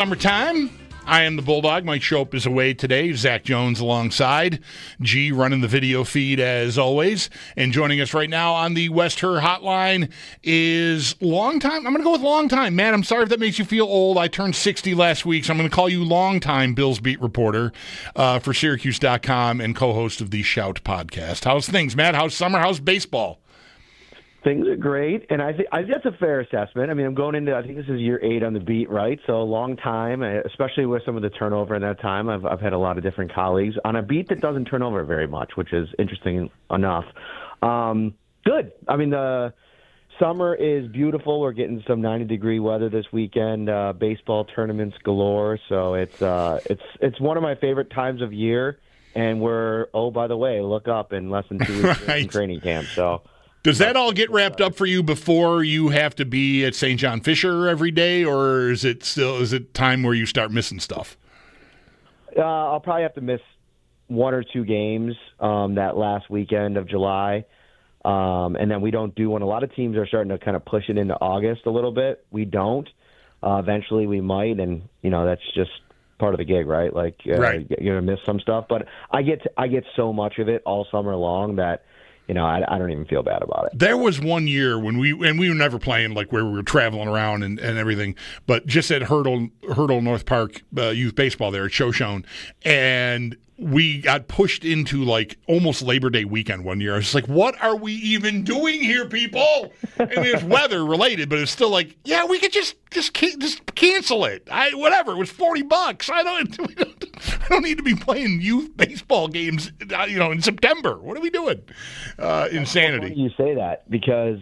Summertime. I am the Bulldog. Mike Schopp is away today. Zach Jones alongside. G running the video feed as always. And joining us right now on the West Her hotline is longtime. I'm going to go with longtime. Man, I'm sorry if that makes you feel old. I turned 60 last week, so I'm going to call you longtime Bills beat reporter for Syracuse.com and co-host of the Shout podcast. How's things, Matt? How's summer? How's baseball? Things are great, and I think that's a fair assessment. I mean, I'm going into, I think this is year 8 on the beat, right? So a long time, especially with some of the turnover in that time. I've had a lot of different colleagues on a beat that doesn't turn over very much, which is interesting enough. Good. I mean, the summer is beautiful. We're getting some 90-degree weather this weekend. Baseball tournaments galore. So it's one of my favorite times of year. And we're, oh, by the way, look up in less than 2 weeks in training camp. So. Does that all get wrapped up for you before you have to be at St. John Fisher every day, or is it time where you start missing stuff? I'll probably have to miss 1 or 2 games that last weekend of July, and then we don't do one. A lot of teams are starting to kind of push it into August a little bit. We don't. Eventually, we might, and that's just part of the gig, right? Like right. You're gonna miss some stuff, but I get so much of it all summer long that. I don't even feel bad about it. There was one year when we were never playing like where we were traveling around and everything, but just at Hurdle North Park youth baseball there at Shoshone, and we got pushed into like almost Labor Day weekend one year. I was just like, what are we even doing here, people? I mean, it's weather related, but it's still like, yeah, we could just cancel it. Whatever. It was $40. I don't need to be playing youth baseball games, in September. What are we doing? Insanity. Funny you say that because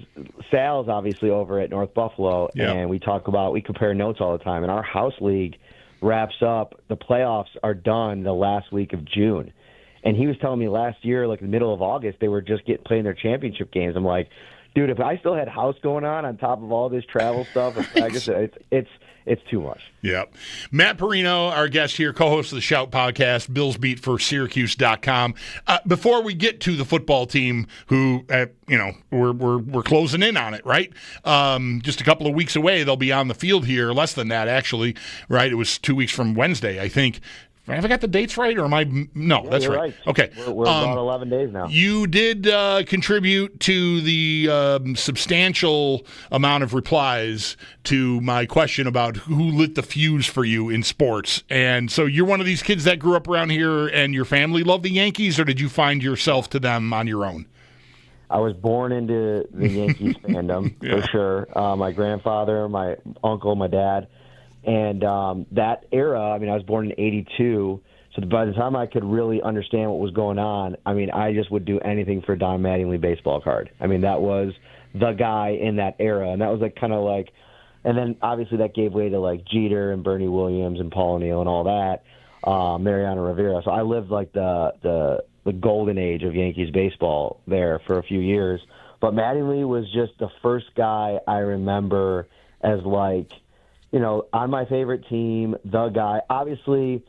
Sal's obviously over at North Buffalo, and we compare notes all the time. And our house league wraps up, the playoffs are done the last week of June. And he was telling me last year, like the middle of August, they were just playing their championship games. I'm like, dude, if I still had house going on top of all this travel stuff, it's too much. Yeah. Matt Parrino, our guest here, co-host of the Shout podcast, Bills beat for Syracuse.com. Before we get to the football team, who, we're closing in on it, right? Just a couple of weeks away, they'll be on the field here, less than that, actually, right? It was 2 weeks from Wednesday, I think. Have I got the dates right, or am I? No, yeah, that's you're right. Okay. We're about 11 days now. You did contribute to the substantial amount of replies to my question about who lit the fuse for you in sports. And so you're one of these kids that grew up around here and your family loved the Yankees, or did you find yourself to them on your own? I was born into the Yankees fandom, for sure. My grandfather, my uncle, my dad. And that era, I mean, I was born in 82, so by the time I could really understand what was going on, I mean, I just would do anything for a Don Mattingly baseball card. I mean, that was the guy in that era, and that was and then obviously that gave way to like Jeter and Bernie Williams and Paul O'Neill and all that, Mariano Rivera. So I lived like the golden age of Yankees baseball there for a few years. But Mattingly was just the first guy I remember as on my favorite team, the guy. Obviously,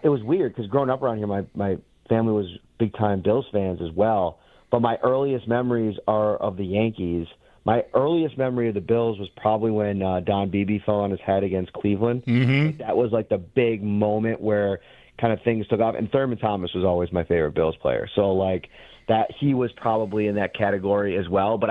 it was weird because growing up around here, my family was big-time Bills fans as well. But my earliest memories are of the Yankees. My earliest memory of the Bills was probably when Don Beebe fell on his head against Cleveland. Mm-hmm. That was like the big moment where kind of things took off. And Thurman Thomas was always my favorite Bills player. So, that he was probably in that category as well. But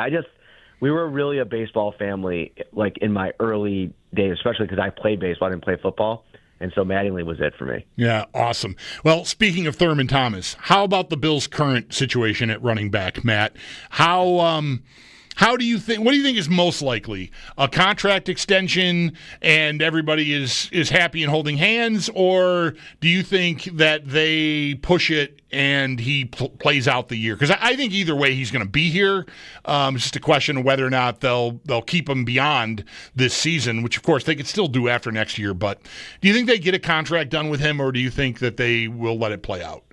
we were really a baseball family, in my early days, especially because I played baseball, I didn't play football, and so Mattingly was it for me. Yeah, awesome. Well, speaking of Thurman Thomas, how about the Bills' current situation at running back, Matt? How do you think? What do you think is most likely? A contract extension and everybody is happy and holding hands, or do you think that they push it and he plays out the year? Because I think either way he's going to be here. It's just a question of whether or not they'll keep him beyond this season, which of course they could still do after next year. But do you think they get a contract done with him, or do you think that they will let it play out?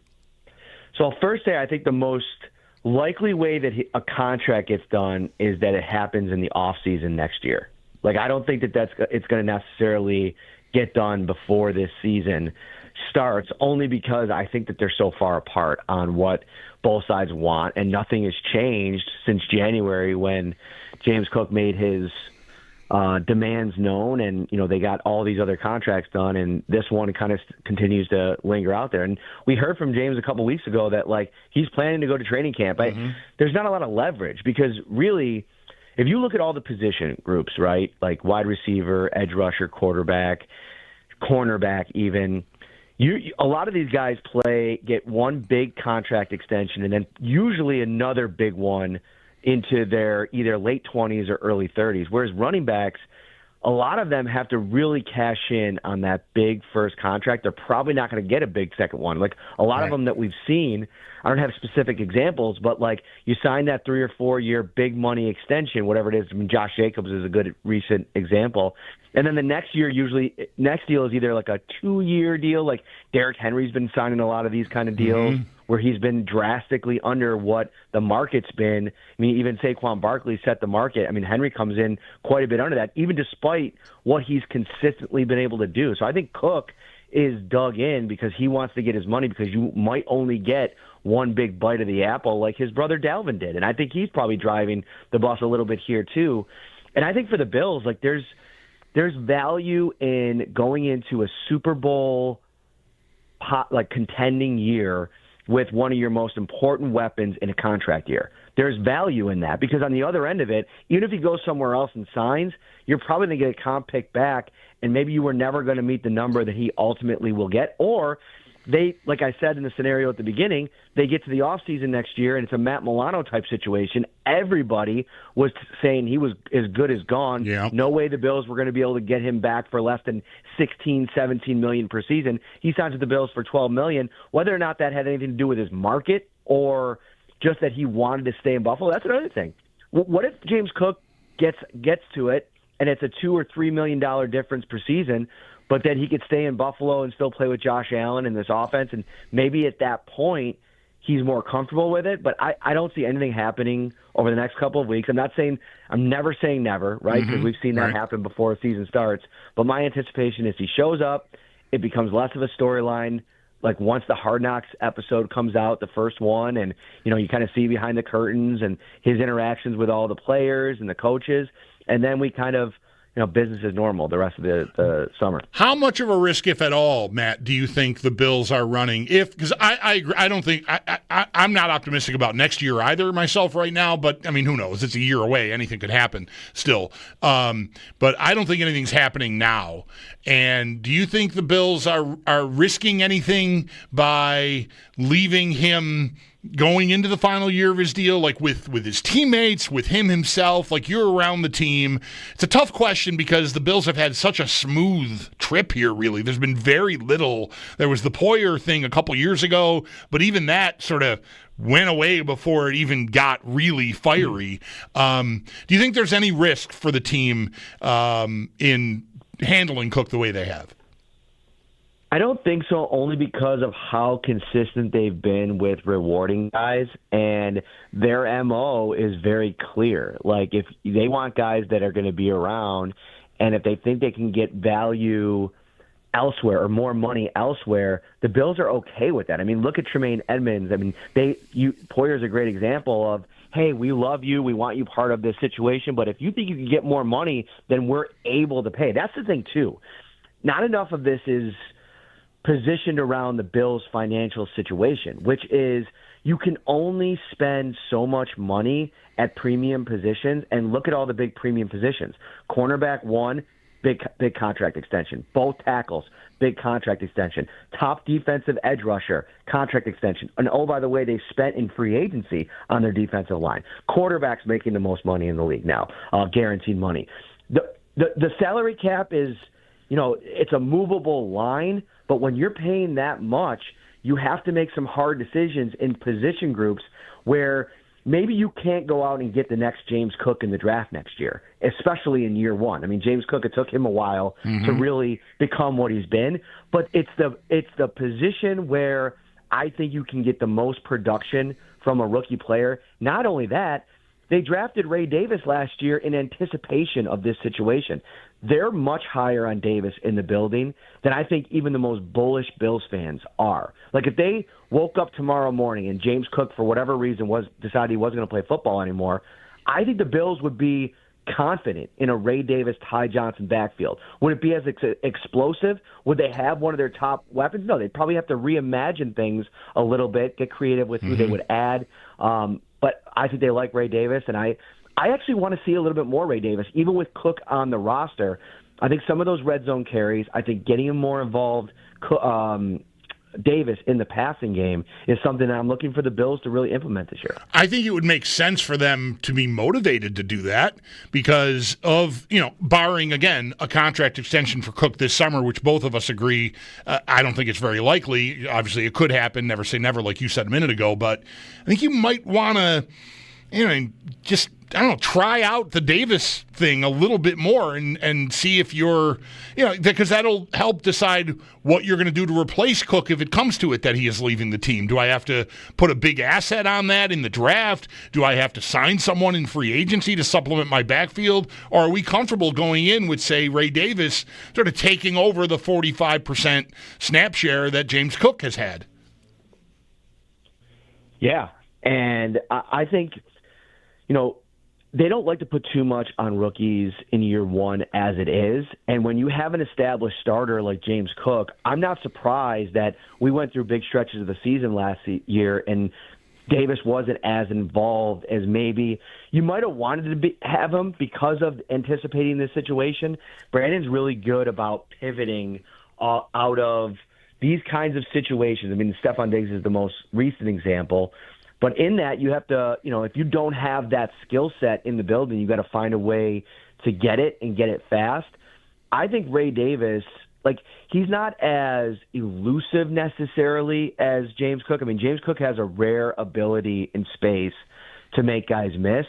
So I'll first say I think the most likely way that a contract gets done is that it happens in the off season next year. I don't think that it's going to necessarily get done before this season starts, only because I think that they're so far apart on what both sides want, and nothing has changed since January when James Cook made his demands known, and they got all these other contracts done, and this one kind of continues to linger out there. And we heard from James a couple weeks ago that he's planning to go to training camp. There's not a lot of leverage because really, if you look at all the position groups, right, like wide receiver, edge rusher, quarterback, cornerback, even. A lot of these guys get one big contract extension and then usually another big one into their either late 20s or early 30s, whereas running backs, a lot of them have to really cash in on that big first contract. They're probably not going to get a big second one. Like a lot of them that we've seen, I don't have specific examples, but you sign that 3 or 4 year big money extension, whatever it is. I mean, Josh Jacobs is a good recent example. And then the next deal is either like a 2-year deal. Like Derrick Henry's been signing a lot of these kind of deals where he's been drastically under what the market's been. I mean, even Saquon Barkley set the market. I mean, Henry comes in quite a bit under that, even despite what he's consistently been able to do. So I think Cook is dug in because he wants to get his money because you might only get one big bite of the apple like his brother Dalvin did. And I think he's probably driving the bus a little bit here too. And I think for the Bills, there's value in going into a Super Bowl contending year with one of your most important weapons in a contract year. There's value in that because on the other end of it, even if he goes somewhere else and signs, you're probably going to get a comp pick back, and maybe you were never going to meet the number that he ultimately will get. Or they, like I said in the scenario at the beginning, they get to the offseason next year, and it's a Matt Milano type situation. Everybody was saying he was as good as gone. Yeah. No way the Bills were going to be able to get him back for less than $16, $17 million per season. He signed with the Bills for $12 million. Whether or not that had anything to do with his market or just that he wanted to stay in Buffalo, that's another thing. What if James Cook gets to it, and it's a $2 or $3 million difference per season, but then he could stay in Buffalo and still play with Josh Allen in this offense, and maybe at that point he's more comfortable with it. But I don't see anything happening over the next couple of weeks. I'm never saying never, right? Because we've seen that happen before a season starts. But my anticipation is he shows up, it becomes less of a storyline. Like once the Hard Knocks episode comes out, the first one, and you kind of see behind the curtains and his interactions with all the players and the coaches, and then we kind of business as normal the rest of the summer. How much of a risk, if at all, Matt, do you think the Bills are running? Because I agree, I don't think I'm not optimistic about next year either myself right now. But I mean, who knows? It's a year away. Anything could happen still. But I don't think anything's happening now. And do you think the Bills are risking anything by leaving him going into the final year of his deal, like with his teammates, with him himself, like you're around the team? It's a tough question because the Bills have had such a smooth trip here, really. There's been very little. There was the Poyer thing a couple years ago, but even that sort of went away before it even got really fiery. Do you think there's any risk for the team in handling Cook the way they have? I don't think so, only because of how consistent they've been with rewarding guys, and their MO is very clear. Like, if they want guys that are going to be around, and if they think they can get value elsewhere or more money elsewhere, the Bills are okay with that. I mean, look at Tremaine Edmonds. I mean, Poyer's a great example of, hey, we love you, we want you part of this situation, but if you think you can get more money, then we're able to pay. That's the thing, too. Not enough of this is positioned around the Bills' financial situation, which is you can only spend so much money at premium positions, and look at all the big premium positions. Cornerback, one, big contract extension. Both tackles, big contract extension. Top defensive edge rusher, contract extension. And oh, by the way, they spent in free agency on their defensive line. Quarterback's making the most money in the league now, guaranteed money. The salary cap is, it's a movable line, but when you're paying that much, you have to make some hard decisions in position groups where maybe you can't go out and get the next James Cook in the draft next year, especially in year one. I mean, James Cook, it took him a while to really become what he's been, but it's the position where I think you can get the most production from a rookie player. Not only that, they drafted Ray Davis last year in anticipation of this situation. They're much higher on Davis in the building than I think even the most bullish Bills fans are. Like, if they woke up tomorrow morning and James Cook, for whatever reason, decided he wasn't going to play football anymore, I think the Bills would be confident in a Ray Davis, Ty Johnson backfield? Would it be as explosive? Would they have one of their top weapons? No, they'd probably have to reimagine things a little bit, get creative with who they would add. But I think they like Ray Davis, and I actually want to see a little bit more Ray Davis, even with Cook on the roster. I think some of those red zone carries, I think getting him more involved, Davis in the passing game is something that I'm looking for the Bills to really implement this year. I think it would make sense for them to be motivated to do that because of, barring, again, a contract extension for Cook this summer, which both of us agree, I don't think it's very likely. Obviously, it could happen. Never say never, like you said a minute ago. But I think you might want to, just, try out the Davis thing a little bit more and see if you're, because that'll help decide what you're going to do to replace Cook if it comes to it that he is leaving the team. Do I have to put a big asset on that in the draft? Do I have to sign someone in free agency to supplement my backfield? Or are we comfortable going in with, say, Ray Davis sort of taking over the 45% snap share that James Cook has had? Yeah, and I think, they don't like to put too much on rookies in year one as it is. And when you have an established starter like James Cook, I'm not surprised that we went through big stretches of the season last year and Davis wasn't as involved as maybe you might have wanted to have him because of anticipating this situation. Brandon's really good about pivoting out of these kinds of situations. I mean, Stephon Diggs is the most recent example. But in that, you have to, if you don't have that skill set in the building, you got to find a way to get it and get it fast. I think Ray Davis, he's not as elusive necessarily as James Cook. I mean, James Cook has a rare ability in space to make guys miss.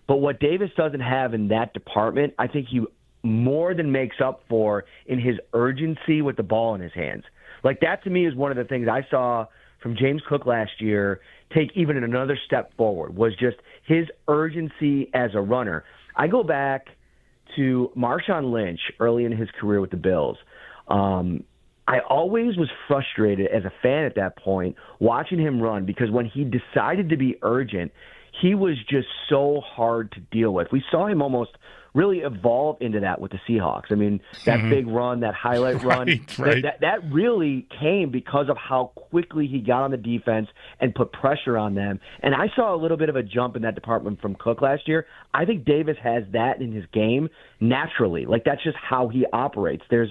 But what Davis doesn't have in that department, I think he more than makes up for in his urgency with the ball in his hands. That to me is one of the things I saw from James Cook last year take even another step forward, was just his urgency as a runner. I go back to Marshawn Lynch early in his career with the Bills. I always was frustrated as a fan at that point watching him run because when he decided to be urgent, he was just so hard to deal with. We saw him almost really evolve into that with the Seahawks. I mean, that big run, that highlight run, right. That really came because of how quickly he got on the defense and put pressure on them. And I saw a little bit of a jump in that department from Cook last year. I think Davis has that in his game naturally. That's just how he operates. There's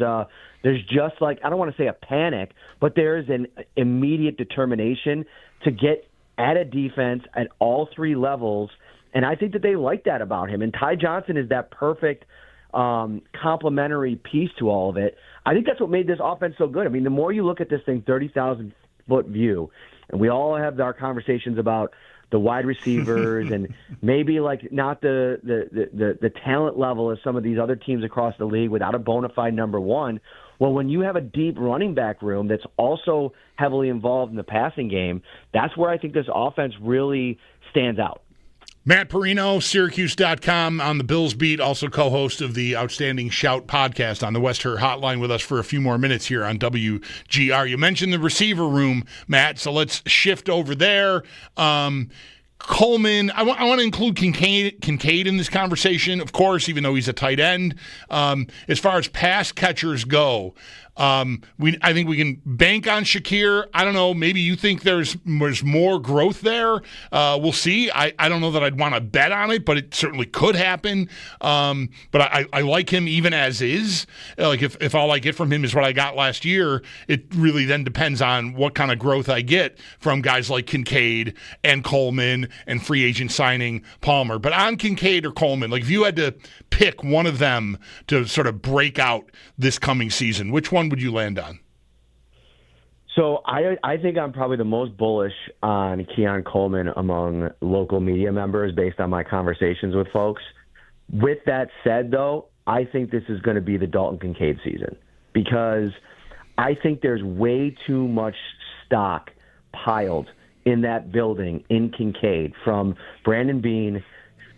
just I don't want to say a panic, but there's an immediate determination to get at a defense at all three levels. And I think that they like that about him. And Ty Johnson is that perfect complementary piece to all of it. I think that's what made this offense so good. I mean, the more you look at this thing, 30,000-foot view, and we all have our conversations about the wide receivers and maybe not the talent level of some of these other teams across the league without a bona fide number one. Well, when you have a deep running back room that's also heavily involved in the passing game, that's where I think this offense really stands out. Matt Parrino, Syracuse.com on the Bills beat, also co-host of the Outstanding Shout podcast on the West Her Hotline with us for a few more minutes here on WGR. You mentioned the receiver room, Matt, so let's shift over there. Coleman, I want to include Kincaid in this conversation, of course, even though he's a tight end. As far as pass catchers go, I think we can bank on Shakir. I don't know. Maybe you think there's more growth there. We'll see. I don't know that I'd want to bet on it, but it certainly could happen. But I like him even as is. If all I get from him is what I got last year, it really then depends on what kind of growth I get from guys like Kincaid and Coleman and free agent signing Palmer. But on Kincaid or Coleman, if you had to pick one of them to sort of break out this coming season, which one would you land on? So I think I'm probably the most bullish on Keon Coleman among local media members based on my conversations with folks. With that said, though, I think this is going to be the Dalton Kincaid season because I think there's way too much stock piled in that building in Kincaid from Brandon Beane,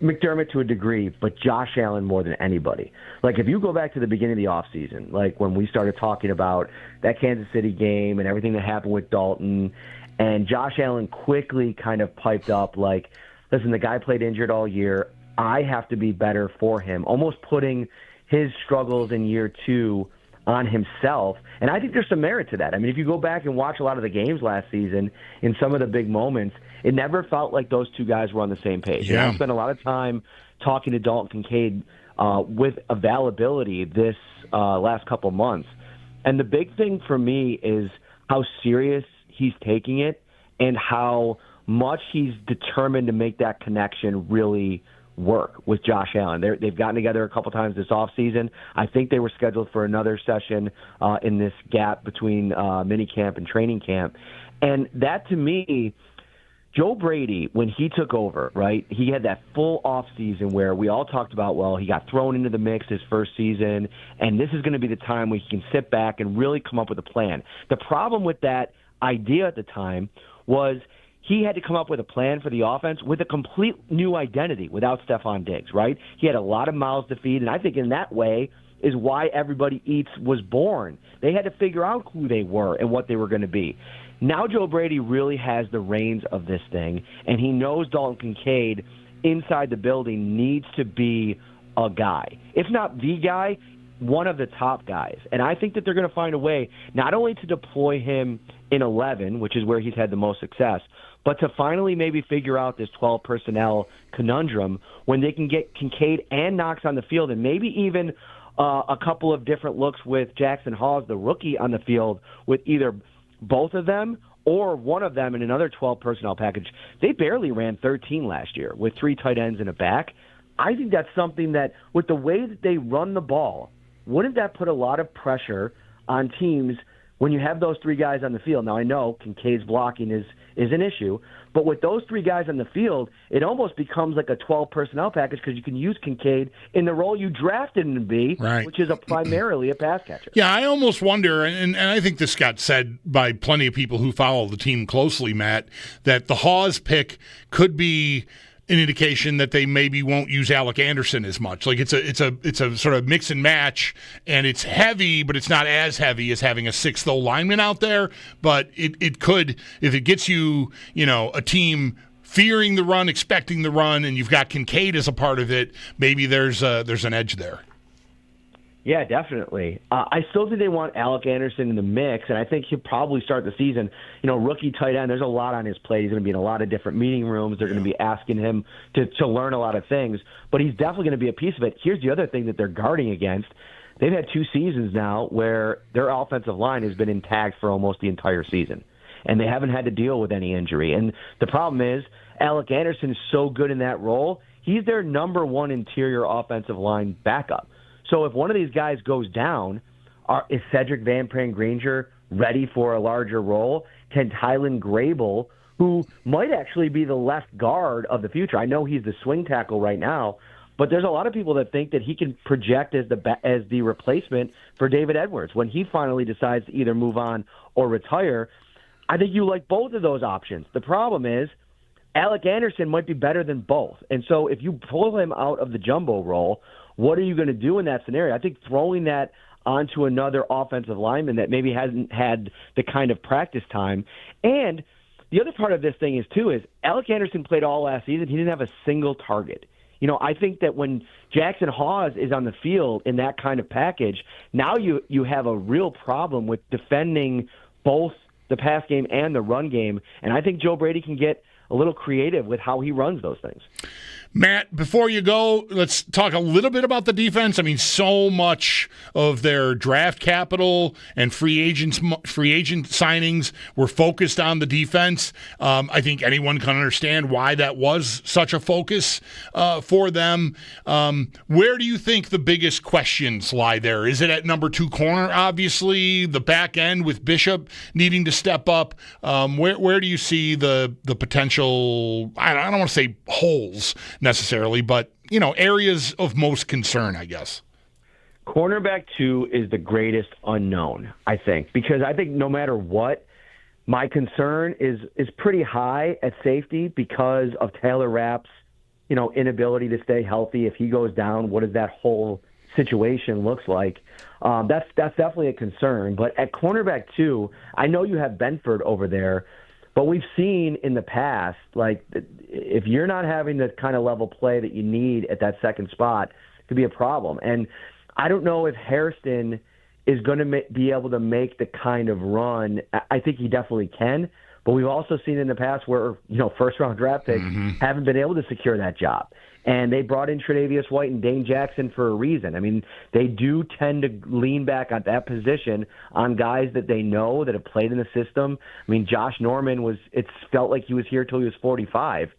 McDermott to a degree, but Josh Allen more than anybody. If you go back to the beginning of the offseason, when we started talking about that Kansas City game and everything that happened with Dalton, and Josh Allen quickly kind of piped up listen, the guy played injured all year. I have to be better for him, almost putting his struggles in year 2 on himself. And I think there's some merit to that. I mean, if you go back and watch a lot of the games last season, in some of the big moments, it never felt like those two guys were on the same page. Yeah. And I spent a lot of time talking to Dalton Kincaid with availability this last couple months. And the big thing for me is how serious he's taking it and how much he's determined to make that connection really work with Josh Allen. They've gotten together a couple times this offseason. I think they were scheduled for another session in this gap between minicamp and training camp. And that, to me, Joe Brady, when he took over, right, he had that full offseason where we all talked about, well, he got thrown into the mix his first season, and this is going to be the time where he can sit back and really come up with a plan. The problem with that idea at the time was he had to come up with a plan for the offense with a complete new identity without Stephon Diggs, right? He had a lot of mouths to feed, and I think in that way is why Everybody Eats was born. They had to figure out who they were and what they were going to be. Now Joe Brady really has the reins of this thing, and he knows Dalton Kincaid inside the building needs to be a guy. If not the guy, one of the top guys. And I think that they're going to find a way not only to deploy him in 11, which is where he's had the most success, but to finally maybe figure out this 12 personnel conundrum when they can get Kincaid and Knox on the field and maybe even a couple of different looks with Jackson Hawes, the rookie, on the field with either both of them or one of them in another 12 personnel package. They barely ran 13 last year with 3 tight ends and a back. I think that's something that, with the way that they run the ball, wouldn't that put a lot of pressure on teams when you have those 3 guys on the field? Now, I know Kincaid's blocking is an issue, but with those 3 guys on the field, it almost becomes like a 12 personnel package because you can use Kincaid in the role you drafted him to be, right, which is primarily a pass catcher. Yeah, I almost wonder, and I think this got said by plenty of people who follow the team closely, Matt, that the Hawes pick could be an indication that they maybe won't use Alec Anderson as much. Like it's a sort of mix and match, and it's heavy, but it's not as heavy as having a 6th lineman out there. But it could, if it gets you, a team fearing the run, expecting the run, and you've got Kincaid as a part of it, maybe there's an edge there. Yeah, definitely. I still think they want Alec Anderson in the mix, and I think he'll probably start the season. Rookie tight end, there's a lot on his plate. He's going to be in a lot of different meeting rooms. They're going to be asking him to learn a lot of things, but he's definitely going to be a piece of it. Here's the other thing that they're guarding against. They've had 2 seasons now where their offensive line has been intact for almost the entire season, and they haven't had to deal with any injury. And the problem is Alec Anderson is so good in that role. He's their number 1 interior offensive line backup. So if one of these guys goes down, is Cedric Van Pran-Granger ready for a larger role? Can Tylen Grable, who might actually be the left guard of the future, I know he's the swing tackle right now, but there's a lot of people that think that he can project as the replacement for David Edwards when he finally decides to either move on or retire. I think you like both of those options. The problem is Alec Anderson might be better than both. And so if you pull him out of the jumbo role, what are you going to do in that scenario? I think throwing that onto another offensive lineman that maybe hasn't had the kind of practice time. And the other part of this thing is Alec Anderson played all last season. He didn't have a single target. I think that when Jackson Hawes is on the field in that kind of package, now you have a real problem with defending both the pass game and the run game. And I think Joe Brady can get a little creative with how he runs those things. Matt, before you go, let's talk a little bit about the defense. I mean, so much of their draft capital and free agent signings were focused on the defense. I think anyone can understand why that was such a focus for them. Where do you think the biggest questions lie there? Is it at number 2 corner, obviously, the back end with Bishop needing to step up? Where do you see the potential, I don't want to say holes necessarily, but areas of most concern, I guess? Cornerback 2 is the greatest unknown, I think, because I think no matter what, my concern is pretty high at safety because of Taylor Rapp's inability to stay healthy. If he goes down, what does that whole situation looks like? That's definitely a concern. But at cornerback 2, I know you have Benford over there, But we've seen in the past, like, if you're not having the kind of level play that you need at that second spot, it could be a problem. And I don't know if Hairston is going to be able to make the kind of run. I think he definitely can. But we've also seen in the past where, first-round draft picks haven't been able to secure that job. And they brought in Tre'Davious White and Dane Jackson for a reason. I mean, they do tend to lean back on that position on guys that they know that have played in the system. I mean, Josh Norman it felt like he was here till he was 45.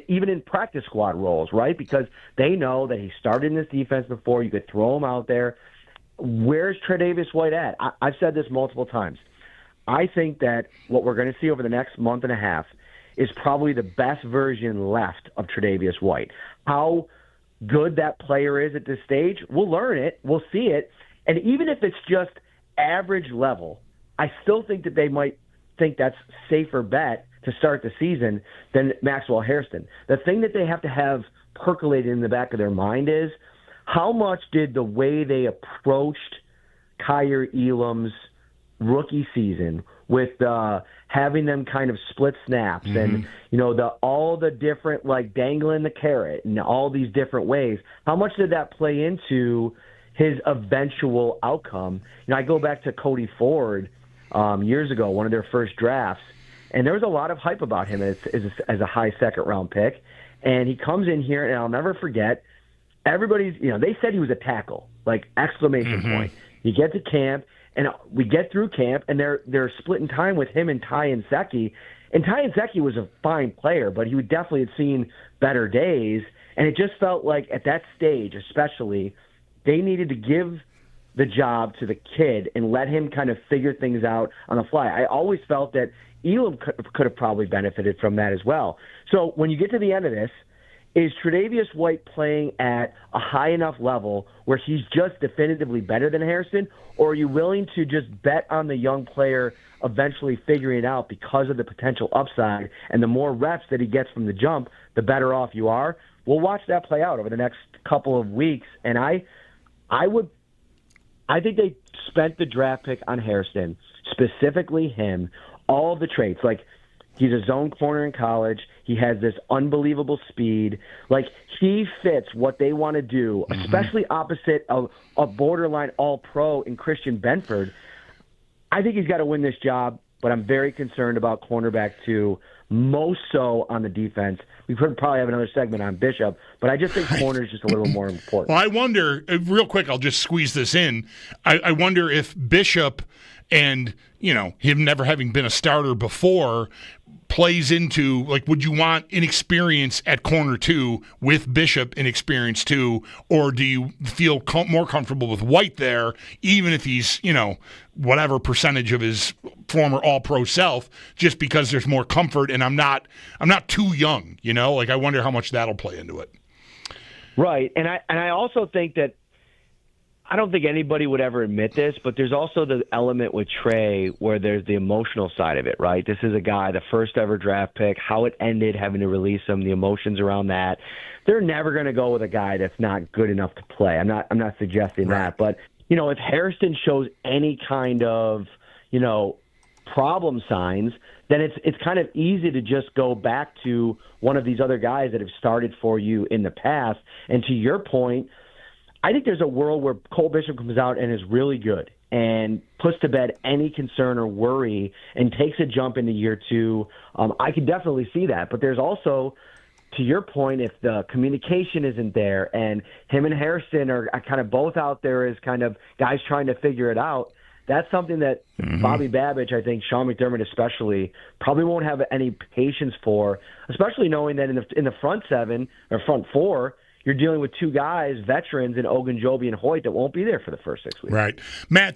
Even in practice squad roles, right? Because they know that he started in this defense before. You could throw him out there. Where's Tre'Davious White at? I've said this multiple times. I think that what we're going to see over the next month and a half is probably the best version left of Tre'Davious White. How good that player is at this stage, we'll learn it, we'll see it, and even if it's just average level, I still think that they might think that's safer bet to start the season than Maxwell Hairston. The thing that they have to have percolated in the back of their mind is how much did the way they approached Kyer Elam's rookie season with having them kind of split snaps and all the different, like, dangling the carrot and all these different ways, how much did that play into his eventual outcome? I go back to Cody Ford years ago, one of their first drafts, and there was a lot of hype about him as a high second-round pick. And he comes in here, and I'll never forget, everybody's, they said he was a tackle, like, exclamation point. You get to camp, and we get through camp, and they're splitting time with him and Ty Nsekhe. And Ty Nsekhe was a fine player, but he definitely had seen better days. And it just felt like at that stage, especially, they needed to give the job to the kid and let him kind of figure things out on the fly. I always felt that Elam could have probably benefited from that as well. So when you get to the end of this, is Tre'Davious White playing at a high enough level where he's just definitively better than Hairston, or are you willing to just bet on the young player eventually figuring it out because of the potential upside, and the more reps that he gets from the jump, the better off you are? We'll watch that play out over the next couple of weeks, and I think they spent the draft pick on Hairston, specifically him, all of the traits, like he's a zone corner in college. He has this unbelievable speed. Like, he fits what they want to do, especially opposite of a borderline all-pro in Christian Benford. I think he's got to win this job, but I'm very concerned about cornerback 2, most so on the defense. We could probably have another segment on Bishop, but I just think corner is just a little more important. Well, I wonder, real quick, I'll just squeeze this in. I wonder if Bishop and, him never having been a starter before plays into, like, would you want inexperience at corner 2 with Bishop inexperience too, or do you feel more comfortable with White there, even if he's, whatever percentage of his former all-pro self, just because there's more comfort and I'm not too young, Like, I wonder how much that'll play into it. Right, and I also think that, I don't think anybody would ever admit this, but there's also the element with Trey where there's the emotional side of it, right? This is a guy, the first ever draft pick, how it ended, having to release him, the emotions around that. They're never going to go with a guy that's not good enough to play. I'm not suggesting that, but if Hairston shows any kind of, problem signs, then it's kind of easy to just go back to one of these other guys that have started for you in the past. And to your point, I think there's a world where Cole Bishop comes out and is really good and puts to bed any concern or worry and takes a jump into year 2. I could definitely see that. But there's also, to your point, if the communication isn't there and him and Hairston are kind of both out there as kind of guys trying to figure it out, that's something that Bobby Babbage, I think, Sean McDermott especially, probably won't have any patience for, especially knowing that in the front 7 or front 4, you're dealing with 2 guys, veterans in Ogunjobi and Hoyt, that won't be there for the first 6 weeks. Right. Matt,